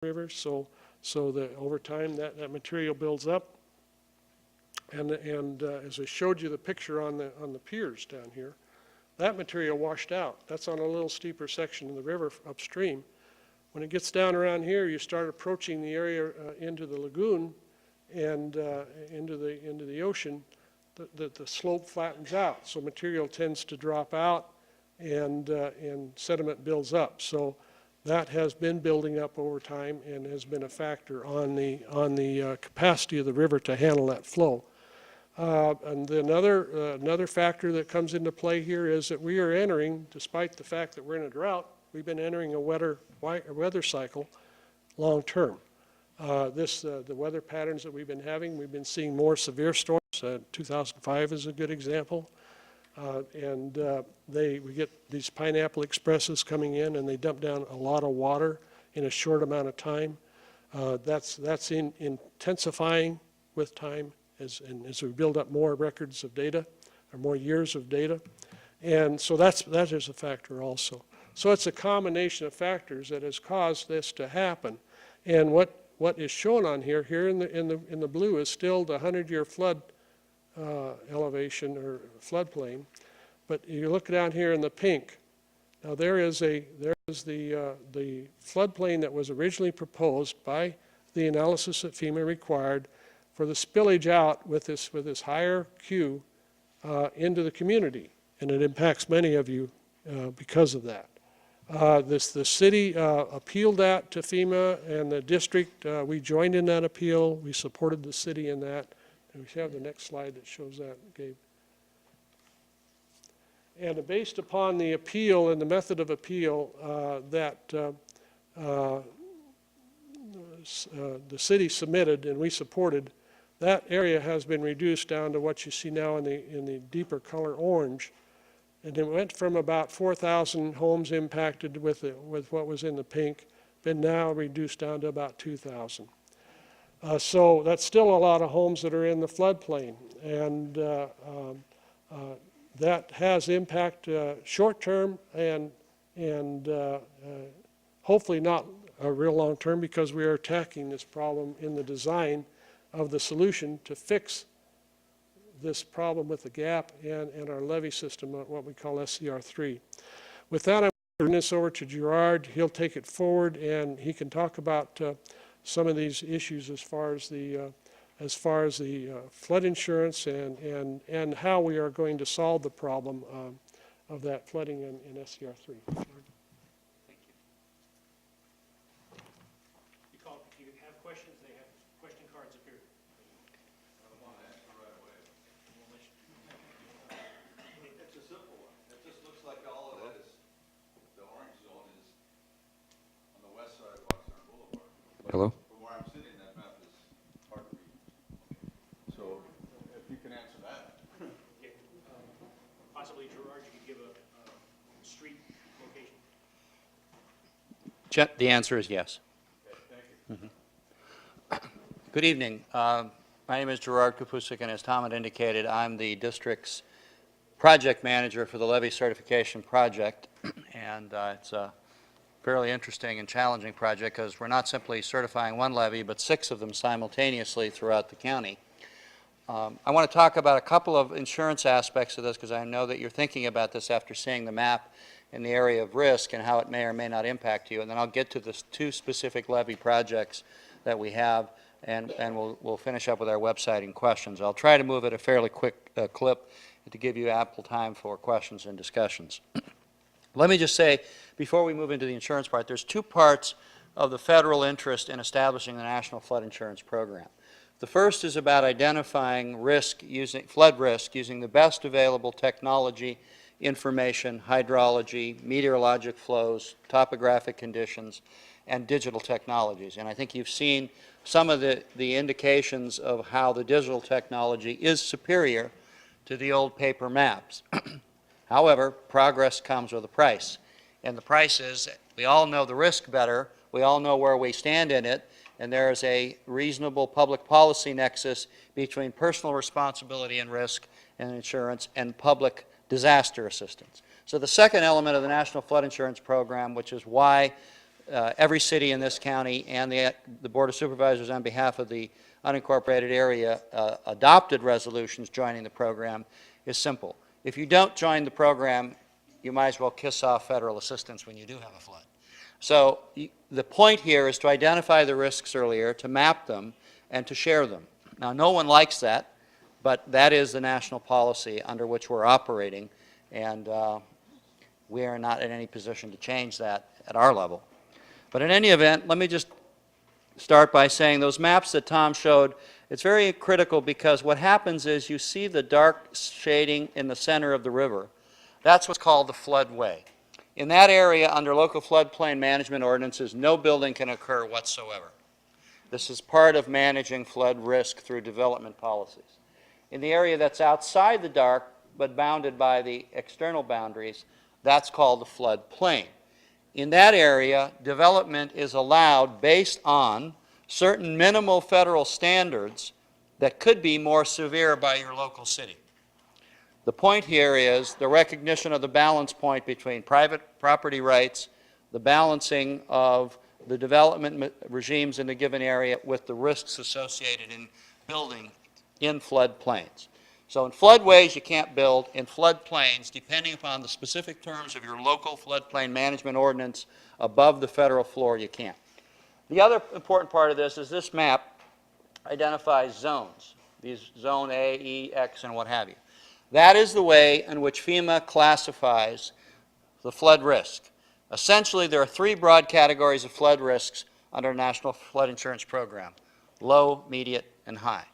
river, so that over time that material builds up. And as I showed you the picture on the piers down here, that material washed out. That's on a little steeper section of the river upstream. When it gets down around here, you start approaching the area into the lagoon and into the ocean. The slope flattens out, so material tends to drop out, and sediment builds up. So that has been building up over time and has been a factor on the capacity of the river to handle that flow. And another factor that comes into play here is that we are entering, despite the fact that we're in a drought, we've been entering a weather cycle long term. The weather patterns that we've been having, we've been seeing more severe storms. 2005 is a good example. We get these pineapple expresses coming in, and they dump down a lot of water in a short amount of time. That's intensifying with time as we build up more records of data, or more years of data. And so that is a factor also. So it's a combination of factors that has caused this to happen. And what is shown on here in the blue is still the 100-year flood elevation or floodplain. But you look down here in the pink. Now there is the floodplain that was originally proposed by the analysis that FEMA required for the spillage out with this higher Q into the community, and it impacts many of you because of that. The city appealed that to FEMA, and the district, we joined in that appeal. We supported the city in that. And we have the next slide that shows that, Gabe. And based upon the appeal and the method of appeal the city submitted and we supported, that area has been reduced down to what you see now in the deeper color orange. And it went from about 4,000 homes impacted with what was in the pink, been now reduced down to about 2,000. So that's still a lot of homes that are in the floodplain, and that has impact short term and hopefully not a real long term, because we are attacking this problem in the design of the solution to fix this problem with the gap and our levee system, what we call SCR3. With that, I'm going to turn this over to Gerard. He'll take it forward, and he can talk about some of these issues as far as the flood insurance and how we are going to solve the problem of that flooding in SCR3. If you have questions, they have question cards up here. I want to answer right away. It's a simple one. It just looks like all of that is, the orange zone is on the west side of Oxnard Boulevard. Hello? From where I'm sitting, that map is hard to read. So if you can answer that. Yeah. Possibly, Gerard, you could give a street location. The answer is yes. Good evening. My name is Gerard Kapusik, and as Tom had indicated, I'm the district's project manager for the levee certification project. And it's a fairly interesting and challenging project because we're not simply certifying one levee, but 6 of them simultaneously throughout the county. I want to talk about a couple of insurance aspects of this, because I know that you're thinking about this after seeing the map in the area of risk and how it may or may not impact you. And then I'll get to the 2 specific levee projects that we have, and we'll finish up with our website and questions. I'll try to move at a fairly quick clip to give you ample time for questions and discussions. Let me just say, before we move into the insurance part, there's 2 parts of the federal interest in establishing the National Flood Insurance Program. The first is about identifying flood risk using the best available technology, information, hydrology, meteorologic flows, topographic conditions, and digital technologies. And I think you've seen some of the indications of how the digital technology is superior to the old paper maps. However, progress comes with a price. And the price is, we all know the risk better, we all know where we stand in it, and there is a reasonable public policy nexus between personal responsibility and risk and insurance and public disaster assistance. So the second element of the National Flood Insurance Program, which is why every city in this county and the Board of Supervisors on behalf of the unincorporated area adopted resolutions joining the program is simple. If you don't join the program, you might as well kiss off federal assistance when you do have a flood. So the point here is to identify the risks earlier, to map them, and to share them. Now, no one likes that, but that is the national policy under which we're operating, and we are not in any position to change that at our level. But in any event, let me just start by saying those maps that Tom showed, it's very critical because what happens is you see the dark shading in the center of the river. That's what's called the floodway. In that area, under local floodplain management ordinances, no building can occur whatsoever. This is part of managing flood risk through development policies. In the area that's outside the dark, but bounded by the external boundaries, that's called the floodplain. In that area, development is allowed based on certain minimal federal standards that could be more severe by your local city. The point here is the recognition of the balance point between private property rights, the balancing of the development regimes in a given area with the risks associated in building in floodplains. So in floodways you can't build. In floodplains, depending upon the specific terms of your local floodplain management ordinance above the federal floor, you can't. The other important part of this is this map identifies zones, these zone A, E, X, and what have you. That is the way in which FEMA classifies the flood risk. Essentially, there are three broad categories of flood risks under the National Flood Insurance Program: low, mediate, and high.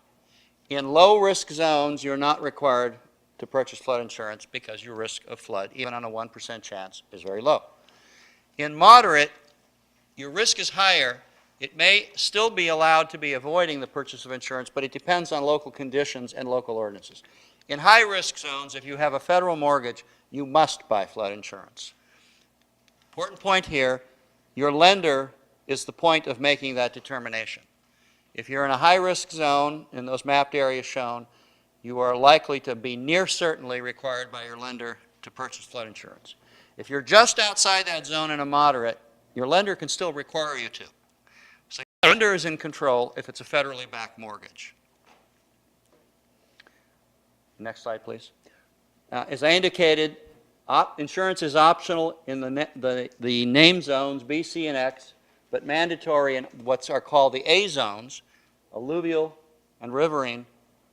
In low-risk zones, you're not required to purchase flood insurance because your risk of flood, even on a 1% chance, is very low. In moderate, your risk is higher. It may still be allowed to be avoiding the purchase of insurance, but it depends on local conditions and local ordinances. In high-risk zones, if you have a federal mortgage, you must buy flood insurance. Important point here, your lender is the point of making that determination. If you're in a high-risk zone, in those mapped areas shown, you are likely to be near certainly required by your lender to purchase flood insurance. If you're just outside that zone in a moderate, your lender can still require you to. So your lender is in control if it's a federally backed mortgage. Next slide, please. As I indicated, insurance is optional in the name zones, B, C, and X, but mandatory in what are called the A zones, alluvial and riverine,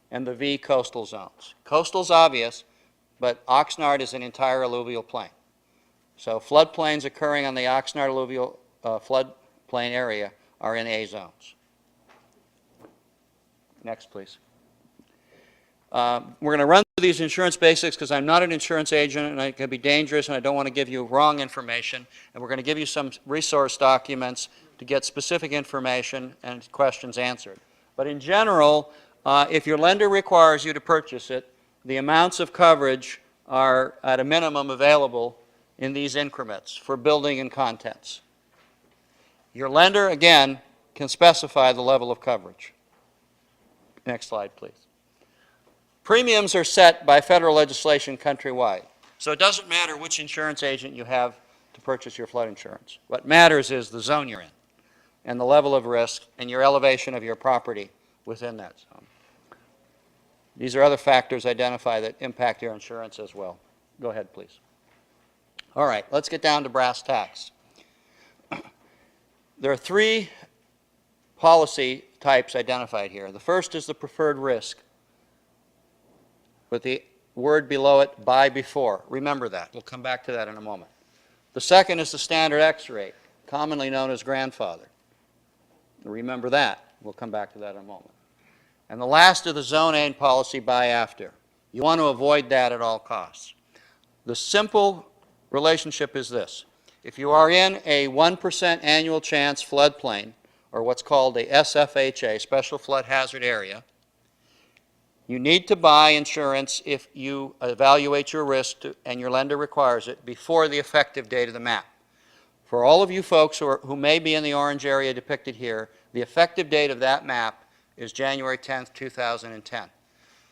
and the V coastal zones. Coastal's obvious, but Oxnard is an entire alluvial plain. So floodplains occurring on the Oxnard alluvial floodplain area are in A zones. Next, please. We're going to run through these insurance basics because I'm not an insurance agent and it can be dangerous and I don't want to give you wrong information. And we're going to give you some resource documents to get specific information and questions answered. But in general, if your lender requires you to purchase it, the amounts of coverage are at a minimum available in these increments for building and contents. Your lender, again, can specify the level of coverage. Next slide, please. Premiums are set by federal legislation countrywide. So it doesn't matter which insurance agent you have to purchase your flood insurance. What matters is the zone you're in and the level of risk and your elevation of your property within that zone. These are other factors identified that impact your insurance as well. Go ahead, please. All right, let's get down to brass tacks. There are three policy types identified here. The first is the preferred risk, with the word below it, buy before. Remember that. We'll come back to that in a moment. The second is the standard X rate, commonly known as grandfather. Remember that. We'll come back to that in a moment. And the last is the zone A policy, buy after. You want to avoid that at all costs. The simple relationship is this. If you are in a 1% annual chance floodplain, or what's called a SFHA, Special Flood Hazard Area, you need to buy insurance if you evaluate your risk and your lender requires it before the effective date of the map. For all of you folks who may be in the orange area depicted here, the effective date of that map is January 10th, 2010.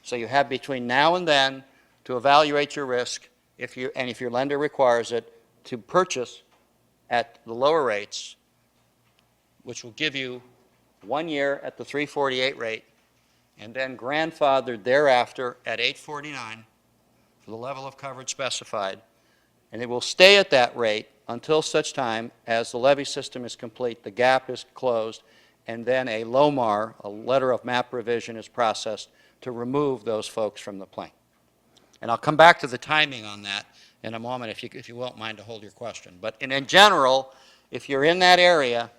So you have between now and then to evaluate your risk if your lender requires it to purchase at the lower rates which will give you 1 year at the 348 rate, and then grandfathered thereafter at 849 for the level of coverage specified. And it will stay at that rate until such time as the levee system is complete, the gap is closed, and then a LOMAR, a letter of map revision, is processed to remove those folks from the plain. And I'll come back to the timing on that in a moment if you won't mind to hold your question. But in general, if you're in that area,